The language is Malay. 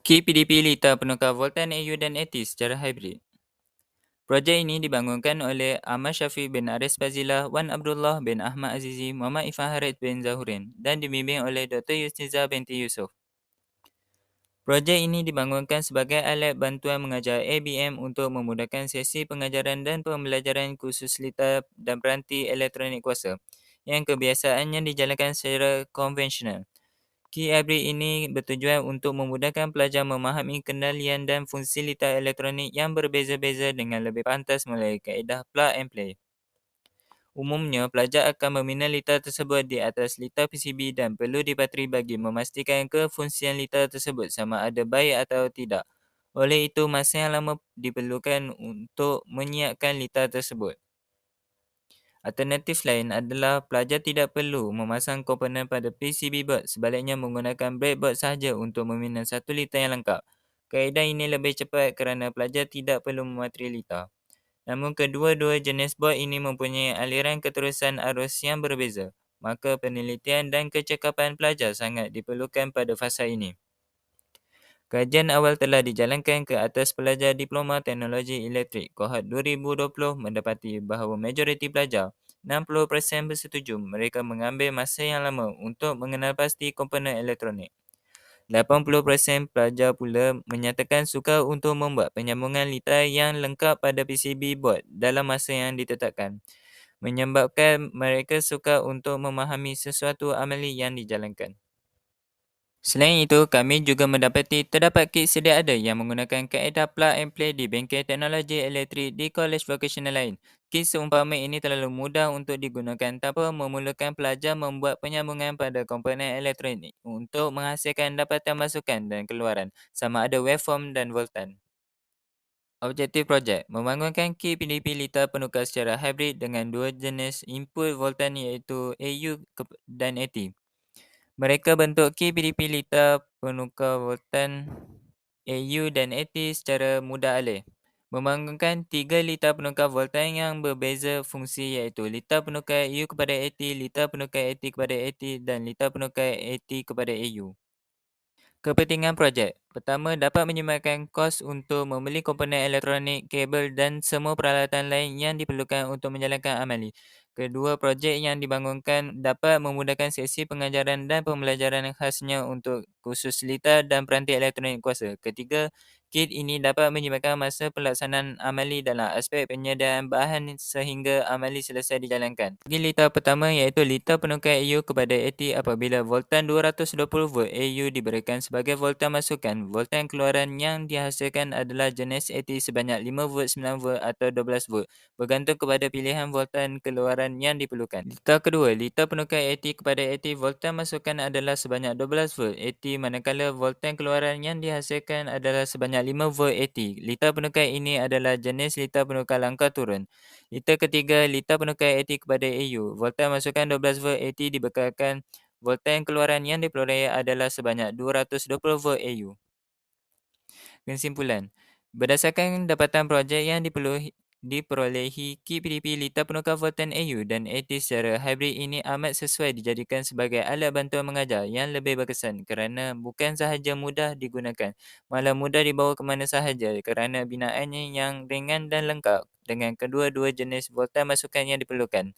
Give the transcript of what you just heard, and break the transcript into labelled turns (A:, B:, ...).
A: Key PDP Lita penukar Voltan AU dan AT secara hybrid. Projek ini dibangunkan oleh Ahmad Syafiq bin Aris Fazilah, Wan Abdullah bin Ahmad Azizi, Muhammad Ifan Harid bin Zahurin dan dibimbing oleh Dr. Yusniza binti Yusof. Projek ini dibangunkan sebagai alat bantuan mengajar ABM untuk memudahkan sesi pengajaran dan pembelajaran khusus Lita dan peranti elektronik kuasa yang kebiasaannya dijalankan secara konvensional. Key hybrid ini bertujuan untuk memudahkan pelajar memahami kendalian dan fungsi lita elektronik yang berbeza-beza dengan lebih pantas melalui kaedah plug and play. Umumnya, pelajar akan membina lita tersebut di atas lita PCB dan perlu dipatri bagi memastikan kefungsian lita tersebut sama ada baik atau tidak. Oleh itu, masa yang lama diperlukan untuk menyiapkan lita tersebut. Alternatif lain adalah pelajar tidak perlu memasang komponen pada PCB board, sebaliknya menggunakan breadboard sahaja untuk membina satu lita yang lengkap. Kaedah ini lebih cepat kerana pelajar tidak perlu mematri lita. Namun kedua-dua jenis board ini mempunyai aliran keterusan arus yang berbeza, maka penelitian dan kecekapan pelajar sangat diperlukan pada fasa ini. Kajian awal telah dijalankan ke atas pelajar Diploma Teknologi Elektrik Kohort 2020 mendapati bahawa majoriti pelajar, 60% bersetuju mereka mengambil masa yang lama untuk mengenal pasti komponen elektronik. 80% pelajar pula menyatakan suka untuk membuat penyambungan lita yang lengkap pada PCB board dalam masa yang ditetapkan, menyebabkan mereka suka untuk memahami sesuatu amali yang dijalankan. Selain itu, kami juga mendapati terdapat kit sedia ada yang menggunakan kaedah plug and play di bengkel teknologi elektrik di kolej vokasional lain. Kit seumpama ini terlalu mudah untuk digunakan tanpa memerlukan pelajar membuat penyambungan pada komponen elektronik untuk menghasilkan dapatan masukan dan keluaran sama ada waveform dan voltan. Objektif projek, membangunkan kit PDP lita penukar secara hybrid dengan dua jenis input voltan iaitu AU dan AT. Mereka bentuk key PDP lita penukar voltan AU dan AT secara mudah alih. Membangunkan 3 lita penukar voltan yang berbeza fungsi iaitu lita penukar AU kepada AT, lita penukar AT kepada AT dan lita penukar AT kepada AU. Kepentingan projek. Pertama, dapat menyumbangkan kos untuk membeli komponen elektronik, kabel dan semua peralatan lain yang diperlukan untuk menjalankan amali. Kedua, projek yang dibangunkan dapat memudahkan sesi pengajaran dan pembelajaran khasnya untuk khusus lita dan peranti elektronik kuasa. Ketiga, kit ini dapat menyumbangkan masa pelaksanaan amali dalam aspek penyediaan bahan sehingga amali selesai dijalankan. Bagi lita pertama iaitu lita penukar AU kepada AT apabila voltan 220 volt AU diberikan sebagai voltan masukan, voltan keluaran yang dihasilkan adalah jenis AT sebanyak 5 volt, 9 volt atau 12 volt bergantung kepada pilihan voltan keluaran yang diperlukan. Lita kedua, lita penukar AT kepada AT, voltan masukan adalah sebanyak 12 volt AT manakala voltan keluaran yang dihasilkan adalah sebanyak 5 volt AT. Lita penukar ini adalah jenis lita penukar langkah turun. Lita ketiga, lita penukar AT kepada AU, voltan masukan 12 volt AT dibekalkan voltan keluaran yang diperoleh adalah sebanyak 220 volt AU. Kesimpulan, berdasarkan dapatan projek yang diperolehi, kit PDP lita penukar voltan AU dan AT secara hybrid ini amat sesuai dijadikan sebagai alat bantuan mengajar yang lebih berkesan kerana bukan sahaja mudah digunakan, malah mudah dibawa ke mana sahaja kerana binaannya yang ringan dan lengkap dengan kedua-dua jenis voltan masukan yang diperlukan.